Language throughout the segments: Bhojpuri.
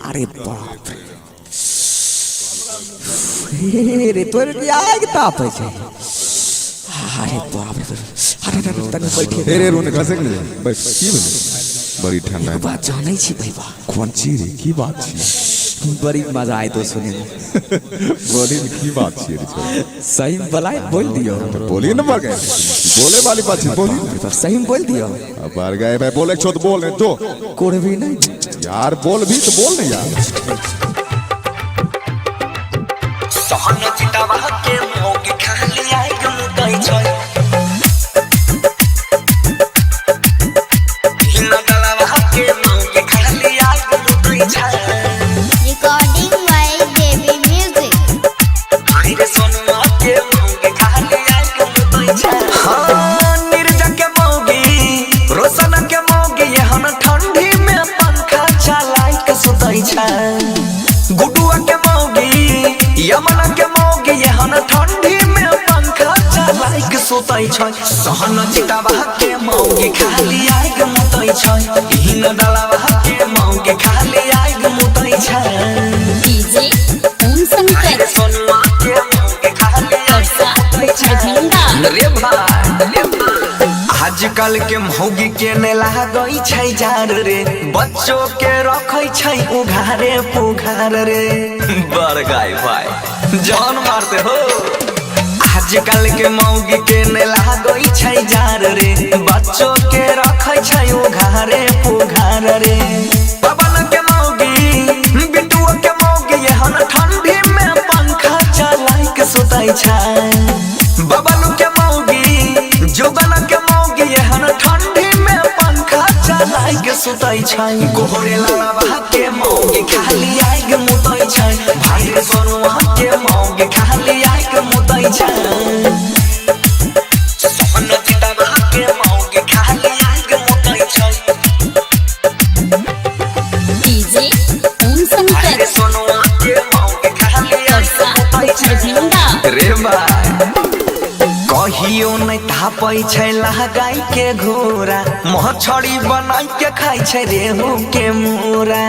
अरे बाप रे तोर आग ताप है अरे बाप रे अरे तने बैठे रे रोने कैसे के बैठ की बोले बड़ी ठंडा बात जानै छी भैया कौन ची रे की बात छी बड़ी मजा आए तो सुने बोली की बात छी रे सही बलाई बोल दियो तो बोली न मर गए बोले वाली बात छी बोली सही बोल दियो अब मर गए भाई बोले छो तो बोल नहीं तो कोड़ भी नहीं यार बोल भी तो बोल नहीं यार सोहन चितावा के मोग खाली आई गम कई छोय हिना गलावा के मोग खाली आई गम कई छोय Recording by Devi Music. आई रे सोनुआ के मोग खाली आई गम कई छोय हां निर्जा के मोगी रोशन के मोगी ये हन ठंडी में पंखा चलाई के सुतई छै गुडुआ के मोगी यमना के मोगी ये हन ठंडी में पंखा चलाई के सुतई छै सहन चितावा के मोगी खाली आइ के मुतई छै हिन डालावा के मोगी खाली आइ के मुतई छै DJ Om Shankar. सोनुआ के मोगी खाली आइ के मुतई छै रे भाई आजकल के मौगी के ने लागई छै जार रे बच्चों के रखै छै उघारे पुघार रे बड़ गाय भाई जान मारते हो आजकल के मौगी के ने लागई छै जार रे बच्चों के रखै छै उघारे पुघार रे पवन के मौगी बिटुआ के मौगी एहन ठंडी में पंखा चलाई के सुतै छै बबलू के मौगी जोगन के मौगी एहन ठंडी में पंखा चलाई के सुतै छै गोरे लाला के मौगी खाली आइ के मुतै छै भाई रे सोनुआ के मौगी खाली आइ के मुतै छै सोहन चितावा के मौगी खाली आइ के मुतै छै DJ Om Shankar. रे सोनुआ के मौगी खाली आइ के मुतै छै रे भाई कहियो नहीं थापै छै लहगाई के घोरा मछड़ी बनाई के खाई छै रेहू के मूरा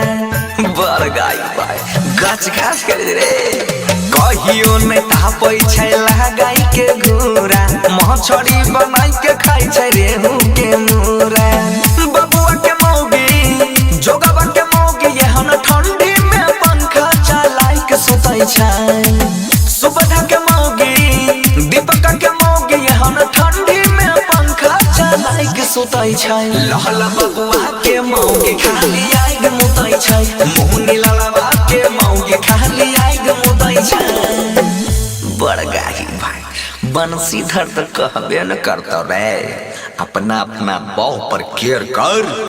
बड़ गाय भाई गाछ घास कर रे कहियो नहीं थापै छै लहगाई के घोरा मछड़ी बनाई के खाई छै रेहू के मूरा बबुआ के मौगी जोगवा के मौगी एहन ठंडी में पंखा चलाई के सुतै छै सुबधा के मौगी दीपक के मौगी एहन ठंडी में पंखा चलाई के सुतै छै लहला बबुआ के मौगी खाली आइ के मुतै छै मोहनी लालावा के मौगी खाली आइ के मुतै छै बड़ गाही भाई बंसीधर तो कहबे न करतो रे अपना अपना बाव पर केयर कर।